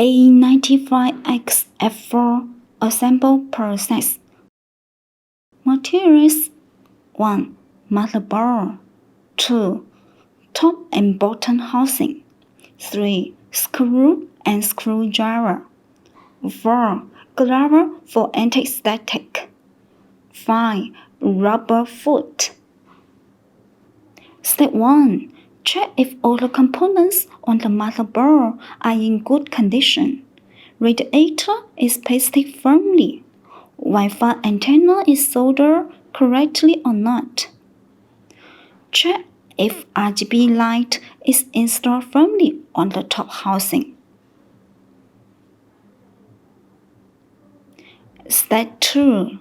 A95X4 Assemble Process. Materials: 1. Motherboard. 2. Top and bottom housing. 3. Screw and screwdriver. 4. Grabber for anti-static. 5. Rubber foot. Step 1. Check if all the components on the motherboard are in good condition. Radiator is pasted firmly. Wi-Fi antenna is soldered correctly or not. Check if RGB light is installed firmly on the top housing. Step 2.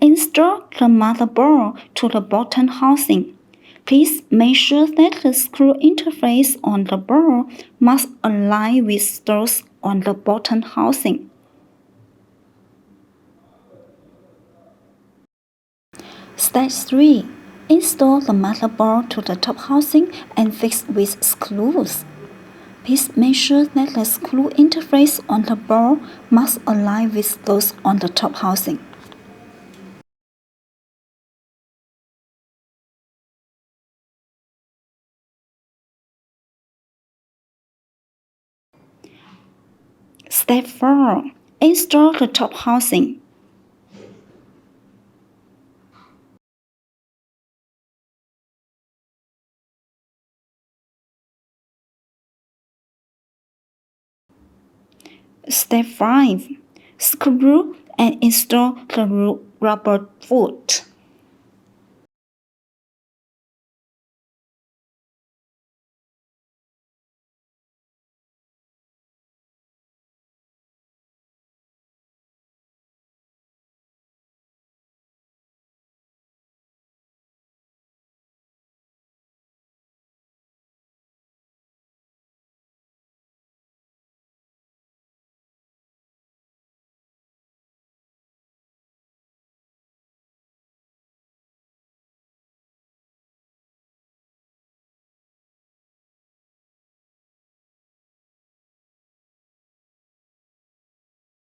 Install the motherboard to the bottom housing. Please make sure that the screw interface on the board must align with those on the bottom housing. Step 3. Install the motherboard to the top housing and fix with screws. Please make sure that the screw interface on the board must align with those on the top housing. Step 4. Install the top housing. Step 5. Screw and install the rubber foot.